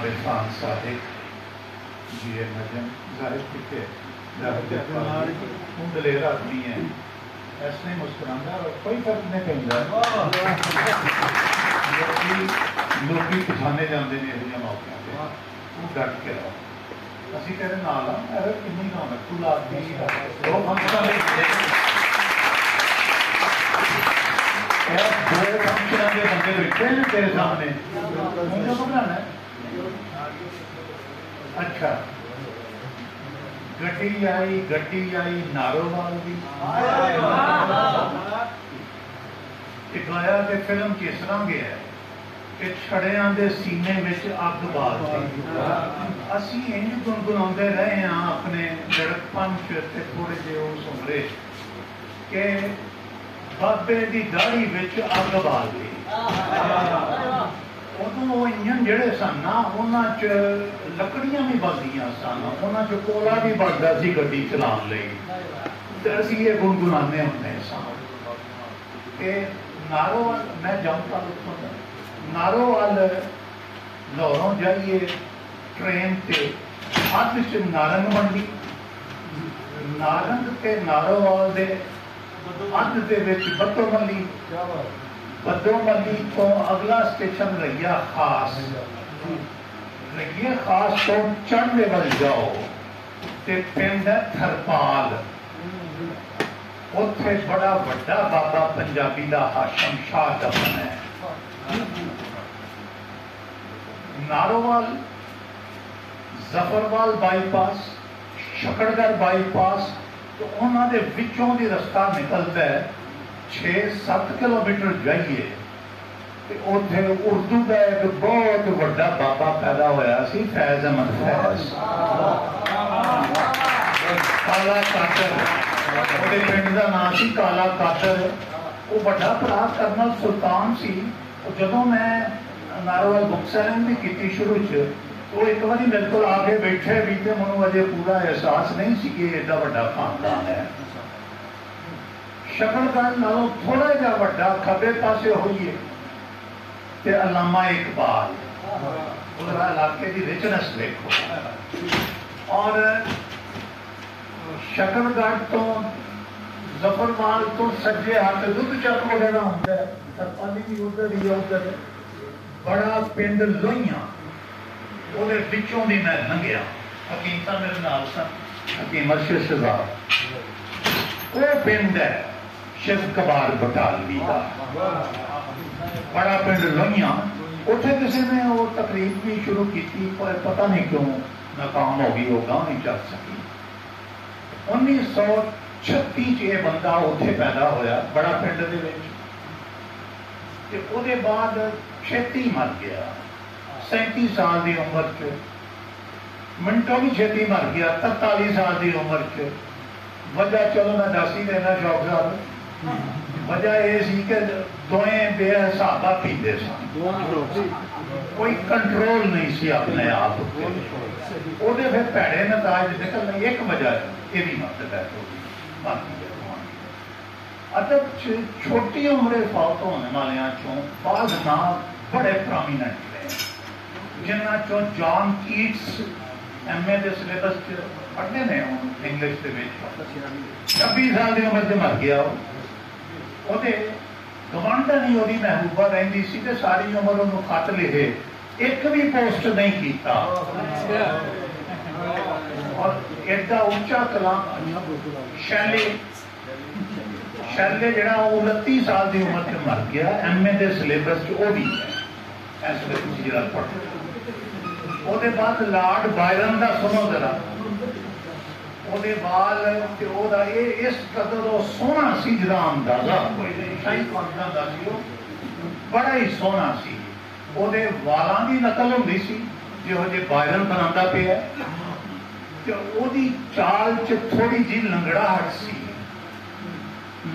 इरफान सादिक जी नजम जाहिर कितने दलेर आदमी है, ऐसे मुस्कुराना कोई फर्क नहीं पैंदा। लोग पछाने जाते हैं यह मौकों पर, वो डट के रहो। असी तेरे नाल हाँ, किन्नी ना तू लादी दो फंक्शन के बंदे बैठे हैं तेरे सामने, घबराना। अच्छा, गड्डी आई नारोवाल की गाया कि फिल्म किस तरह गया कि छड़ियां दे सीने विच अग बाल असी इंज गुनगुनाते रहे हैं अपने लड़कपन च थोड़े जे उस उमरे कि बाबे की दाढ़ी विच अग बाल गई। उदों इंजन जोड़े सन ना उन्हां च लकड़ियां भी बलदियां सन, उन्हां च कोला भी बनता सी गड्डी चलाउण लई, ते असीं ये गुनगुनाने हुंदे सन कि नारोवाल मैं जाऊँगा नारोवाल लाहौरों जाइए ट्रेन से अध च नारंग मंडी, नारंग के नारोवाल दे अध दे विच बद्दोमली, बद्दोमली तो अगला स्टेशन रैया खास, रैया खास तो चढ़ने वाल जाओ ते पिंड है थरपाल, उत्थे बड़ा वड्डा बाबा पंजाबी का हाशम शाह दफन है। नारोवाल जफरवाल बाईपास शकड़गढ़ बाईपास तो उन्होंने विचों दी रस्ता निकलता है 6-7 किलोमीटर जाइए उत्थे उर्दू का एक बहुत वड्डा बाबा पैदा होया सी फैज अहमद फैज काला काटर, ਉਹਦੇ ਪਿੰਡ ਦਾ ਨਾਂ ਸੀ ਕਾਲਾ ਕਾਦਰ। ਉਹ ਵੱਡਾ ਭਰਾ ਕਰਨਲ ਸੁਲਤਾਨ ਸੀ। ਜਦੋਂ ਮੈਂ ਨਾਰੋਵਾਲ ਬੁੱਕ ਸੈਲਿੰਗ ਵੀ ਕੀਤੀ ਸ਼ੁਰੂ 'ਚ ਉਹ ਇੱਕ ਵਾਰੀ ਮੇਰੇ ਕੋਲ ਆ ਕੇ ਬੈਠੇ ਵੀ ਤੇ ਮੈਨੂੰ ਅਜੇ ਪੂਰਾ ਅਹਿਸਾਸ ਨਹੀਂ ਸੀ ਕਿ ਐਡਾ ਵੱਡਾ ਖਾਨਦਾਨ ਹੈ। शकड़गढ़ नालों थोड़ा जा वड्डा खब्बे पासे होइए ते अल्लामा इकबाल उधर इलाके की रिचनेस देखो। और शकड़गढ़ तो जफरवाल तो सज्जे हाथ दुध चक वगैरह होंगे, तरपाली भी उधर ही उधर बड़ा पिंड लोहियां ਉਹਦੇ ਵਿੱਚੋਂ ਦੀ मैं लंघिया। हकीम साहब मेरे नाल सन, हकीम अरशद शहजाद। वो पिंड है शिव कबार बटालवी का बड़ा पिंड लोहियां। उत्थे किसी ने वो तकरीब भी शुरू की, पर पता नहीं क्यों नाकाम हो गई, वो गांव नहीं चल सकी। 1936 च ये बंदा उत्थे पैदा होया बड़ा पिंड दे विच, ते ओहदे बाद छेती मर गया 37 साल की उम्र च। मिनटों भी छेती मर गया 43 साल की उम्र च। वजह चलो मैं दस ही देना शौक साहब, वजह यह सी कि दोवें बेहिसाबा पीते सन, कोई कंट्रोल नहीं सी अपने आप उहदे फिर भैड़े नताज निकलने। एक वजह ये भी मत डेथ हो गई। अदब छोटी उम्रे फौत होने वाले चों बाद नाम बड़े प्रोमीनेंट रहे, जिन्होंने चो जॉन कीट्स MA के सिलेबस पढ़ने ने इंग्लिश के 26 साल की उम्र से मर गया। ਉਹਦੇ ਗਵਾਂਢਣ ਹੀ ਉਹਦੀ ਮਹਿਬੂਬਾ ਰਹਿੰਦੀ ਸੀ ਤੇ ਸਾਰੀ ਉਮਰ ਉਹਨੂੰ ਖੱਤ ਲਿਖੇ, ਇੱਕ ਵੀ ਪੋਸਟ ਨਹੀਂ ਕੀਤਾ। ਔਰ ਐਡਾ ਉੱਚਾ ਕਲਾਮ ਸ਼ੈਲੇ ਜਿਹੜਾ ਉਹ 29 ਸਾਲ ਦੀ ਉਮਰ 'ਚ ਮਰ ਗਿਆ। MA ਦੇ ਸਿਲੇਬਸ 'ਚ ਉਹ ਵੀ ਹੈ ਇਸ ਵੇਲੇ ਤੁਸੀਂ ਜਿਹੜਾ ਪੜ੍ਹਦੇ। ਉਹਦੇ ਬਾਅਦ ਲਾਰਡ ਬਾਇਰਨ ਦਾ ਸੁਣੋ ਜ਼ਰਾ, ਉਹਦੇ ਬਾਲ ਤੇ ਉਹਦਾ ਇਹ ਇਸ ਕਦਰ ਉਹ ਸੋਹਣਾ ਸੀ ਜਿਹਦਾ ਅੰਦਾਜ਼ਾ ਕੋਈ ਨਹੀਂ। ਸ਼ਾਹੀ ਖਾਨਦਾਨ ਦਾ ਸੀ, ਉਹ ਬੜਾ ਹੀ ਸੋਹਣਾ ਸੀ। ਉਹਦੇ ਵਾਲਾਂ ਦੀ ਨਕਲ ਹੁੰਦੀ ਸੀ ਜਿਹੋ ਜਿਹੇ ਬਾਇਰਨ ਬਣਾਉਂਦਾ ਪਿਆ, ਤੇ ਉਹਦੀ ਚਾਲ 'ਚ ਥੋੜੀ ਜਿਹੀ ਲੰਗੜਾਹਟ ਸੀ।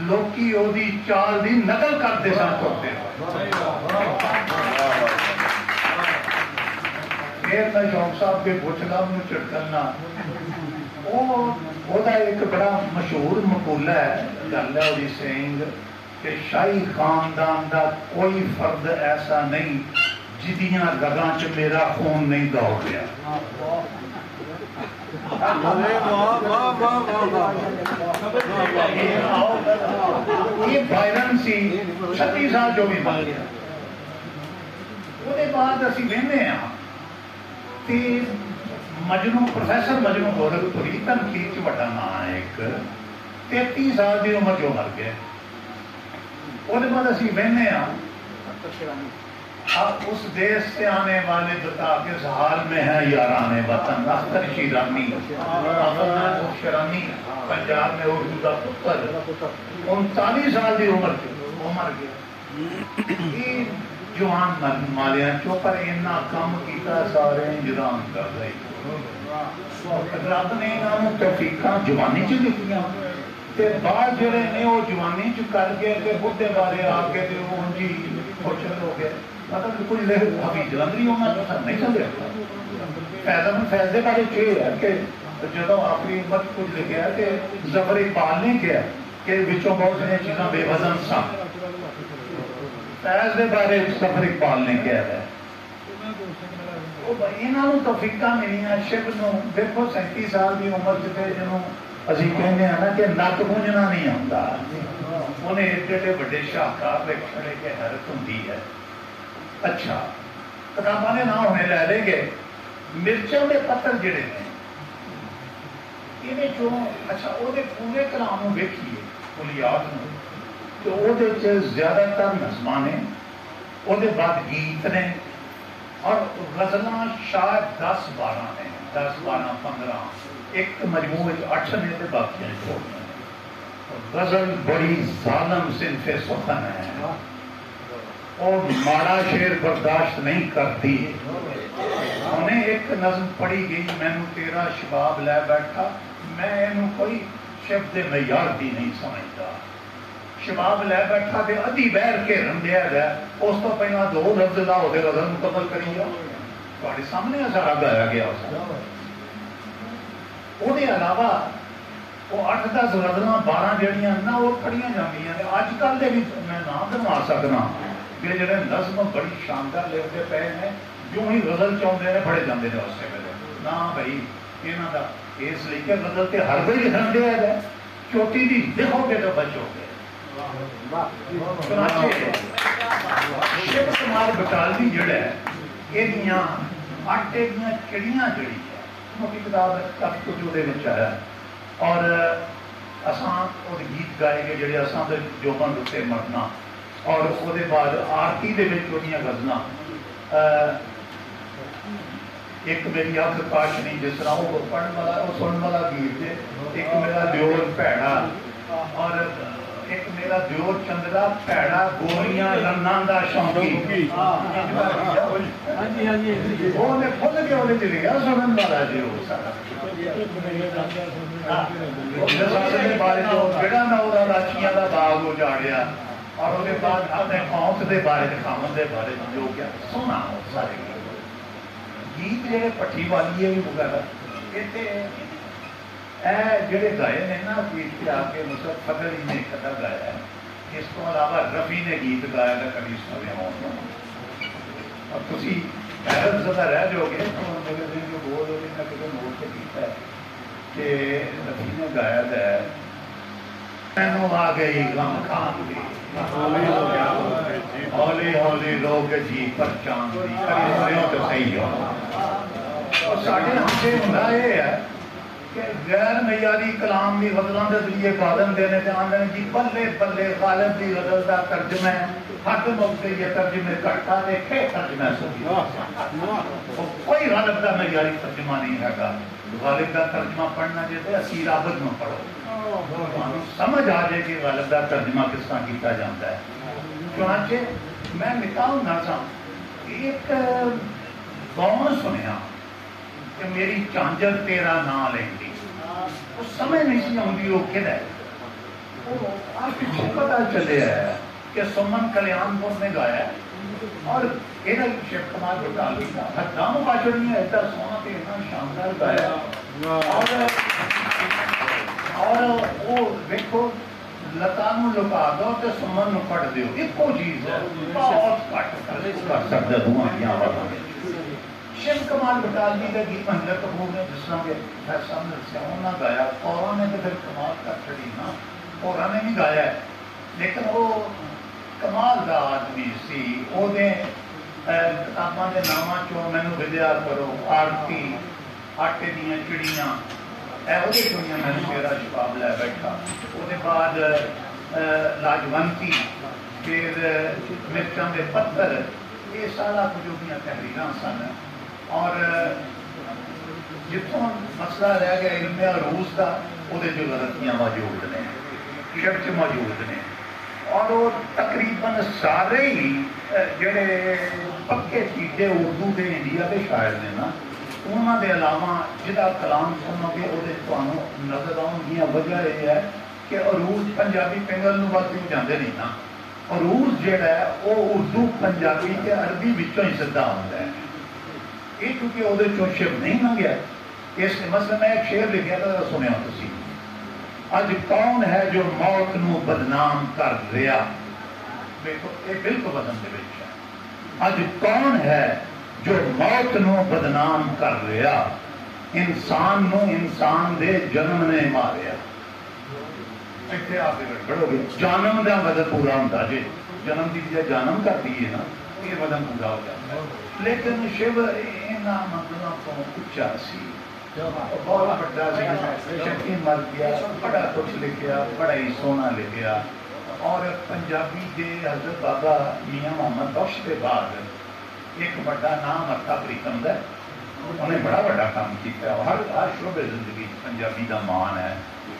ਲੋਕੀ ਉਹਦੀ ਚਾਲ ਦੀ ਨਕਲ ਕਰਦੇ ਸਨ ਤੁਰਦੇ। फिर मैं शौक साहब के पुछला मैं झटकना ਉਹਦਾ एक बड़ा मशहूर मकूला है, गल है ਉਹਦੀ सेइंग कि शाही खानदान का कोई फर्द ऐसा नहीं जिदियां रगां च मेरा खून नहीं दौड़ गया। ये बायरन सी 36 साल जो भी मर गया। ਉਹਦੇ ਬਾਅਦ ਅਸੀਂ ਵੇਖਦੇ ਹਾਂ ਤੇ ਮਜਨੂ ਪ੍ਰੋਫੈਸਰ ਮਜਨੂ ਗੋਰਖਪੁਰੀ ਤਨਕੀਦ 'ਚ ਵੱਡਾ ਨਾਂ ਹੈ ਇੱਕ 33 साल की उम्र जो मर गए। ਉਹਦੇ ਬਾਅਦ ਅਸੀਂ ਵੇਖਦੇ ਹਾਂ उस देश से आने वाले बता किस हाल में है याराने वतन अख्तर शीरानी शरानी पंजाब में उर्दू का पुत्र 39 साल की उम्र वो मर गया। जवान मारिया चो पर इन्ना कम किया सारे इंतजाम कर रहे रब ने इन्होंने तौफीकां जवानी च दित्तियां ते बाद जिहड़े ने वो जवानी च कर गए ते बुढ़े बारे आके ते वो जी खुश हो गए। मतलब कुछ लिख अभी जलंधरी उन्होंने नहीं समझा फैजल फैज के बारे च है कि जो आखिरी उम्र कुछ लिखा कि जफर इकबाल ने कहा कि विचों बहुत सारी चीज़ां बेवजन सन। फैज के बारे जफर इकबाल ने कहा है इन्होंने तौफीकां मिलियां। शिव नूं देखो 37 साल की उम्र च जिन्हों असीं कहने हैं ना कि नक पूंजना नहीं आता उन्हें एडे एडे बड़े शाहकार लिख छड़े कि हैरत होंदी है। अच्छा किताबां के नाम हुणे लै लेंगे मिर्चां दे पत्तर जिहड़े ने इहदे चों अच्छा उहदे पूरे कलाम नूं वेखीए कुलियात नूं तो उहदे च ज़्यादातर नज़मां ने उहदे बाद गीत ने और गज़लां शायद 10-12 ने 10-12-15 एक मजमूए 8 ने तो बाकी छोड़ियां ने। गज़ल बड़ी ज़ालिम सिनफ़े सुखन है और माड़ा शेर बर्दाश्त नहीं करती। उन्हें एक नज़म पढ़ी गई मैनू तेरा शबाब लै बैठा मैं इनू कोई शब्द मयार दी नहीं समझता। शबाब लै बैठा तो अद्धी बहर घेरन दिया गया उस तो पहला 2 लफ्ज़ ला होते गज़ल मुकम्मल करी जाओ तुहाडे सामने सारा गाया गया उसके अलावा वो 8-10 गज़लां 12 जड़ियां ना वो पढ़ियां जांदियां ने। अजकल दे भी मैं नाम दवा सकना कि जिहड़े नज़म बड़ी शानदार लिखते पे ने जो ही गज़ल चाहुंदे ने फड़े जांदे ने उस वेले ना भाई इन्हां दा इसलिए कि गज़ल ते हर कोई लिखण दिया है चोटी दी लिखोगे तो बचोगे। शिव कुमार बटालवी जिहड़ा है इहदियां आटे दीयां चिड़ियां जिहड़ी है मोटी किताब काफी कुछ उहदे विच आया और असां ओहदे गीत गाए गए जिहड़े असां दे जोबन उत्ते मरना और उसके बाद आरती दे विच ओहदियां गज़लां एक मेरी अख काशनी जिस तरह वो पढ़ने वाला वो सुनने वाला गीत है एक मेरा दियोर भैड़ा और एक मेरा दियोर चंद्रा भैड़ा गोरियां रन्नां दा शौकी ओने खुद के ओने च लिखा सुनने वाला जी वो सारा उसके बारे जो जेड़ा ना ओदा राशियां दा बाग उजाड़िया और उसके बाद अपने औंत के बारे खावन के बारे जो क्या सुना सारे गीत जो भट्टी वाली है भी वगैरह इतने जोड़े गाए ने ना गीत आके मुसरत फजल ही ने एक अदा गाया है। इस तो अलावा रफी ने गीत गाया था कभी सुने हो और तुम हैरत ज़दा रह जाओगे तो मेरे दिन जो बोल हो मैं किसी नोट से गीता है कि रफी ने गाया था मैनू आ गई गम खान दी हौली हौली लोग जी पर चांद दी कभी तो सही हो और साढ़े हमसे हुंदा ये है कि गैर मयारी कलाम की गज़लों के जरिए गालन देने से आंदे जी बल्ले बल्ले गालिब की गज़ल का तर्जमा हक मौके ये तर्जमे घट्टा देखे तर्जमा कोई गालिब का मयारी तर्जमा नहीं है। गालिब का तर्जमा पढ़ना चाहिए असीर आबद में पढ़ो समझ आ जाए कि गालिब का तर्जमा किस तरह किया जाता है। चुनाचे मैं निकाह होना सा एक गौन सुनिया कि मेरी झांझर तेरा ना लेंदी उस समय नहीं सी आउंदी वो किहदा है आज पिछले पता चले है कि सुमन कल्याणपुर ने गाया और इहदा शिव कुमार बटालवी का हद्दां मुबाशरियां इतना सोहना ते इतना शानदार गाया और वो देखो लतां नूं लुका दो तो सुमन नूं कट दिओ, इको चीज है, बहुत घट कर सकदा दूआं दियां आवाज़ां विच। शिव कमाल बटालवी का गीत महेंद्र कपूर ने जिस तरह के फैसला में दसिया उन्होंने गाया, औरों ने तो फिर कमाल कर छड़ी ना, औरों ने भी गाया है, लेकिन वो कमाल का आदमी सी। ओदे किताबां के नामां चों मैनू विद्या करो, आरती, आटे दियां चिड़ियां, ਇਹੋ ਜਿਹੀ मैंने शेरा शबाब लै बैठा। उसके बाद लाजवंती, फिर मिर्चां के पत्थर, ये सारा कुछ उनकी तहरीर सन। और जितों मसला रह गया इल्म अरूज का, वो गलतियां मौजूद ने, शिफ्ट मौजूद ने। और वो तकरीबन सारे ही जेडे पक्के चीजे उर्दू के इंडिया के शायर ने ना, उन्होंने अलावा जिदा कलाम सुनोगे वो नजर आउंगियां। वजह यह है कि अरूज पंजाबी पिंगल वाल क्यों जाते नहीं ना, अरूज जोड़ा है वो उर्दू पंजाबी के अरबी विचों ही सीधा आता है, ये क्योंकि वो शिव नहीं मंगया। इस मसले में एक शेर लिखा था, सुनिया तुसी, अज कौन है जो मौत नूं बदनाम कर रहा। देखो ये बिल्कुल वजन दे विच है। अज कौन है जो मौत नूं बदनाम कर रहा, इंसान नूं इंसान दे जन्म ने मारिया। इत्थे आप गड़बड़ जन्म का वजन पूरा होंदा जे, जन्म की बजाय जन्म कर दिए ना, ये वजन पूरा हो जाता है। लेकिन शिव इन्हां मतलों तो उच्चा सी, बहुत बड़ा शक्ति मर गया, बड़ा कुछ लिखा, बड़ा ही सोहना लिखा। और पंजाबी के हजरत बाबा मियाँ मोहम्मद बख्श के बाद एक बड़ा नाम मत्था प्रीतम का, उन्हें बड़ा बड़ा काम किया, हर शोबे जिंदगी पंजाबी का मान है।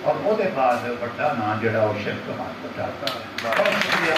और वो बाद बड़ा नाम जोड़ा वो शिव कमाल बटालवी। बहुत शुक्रिया।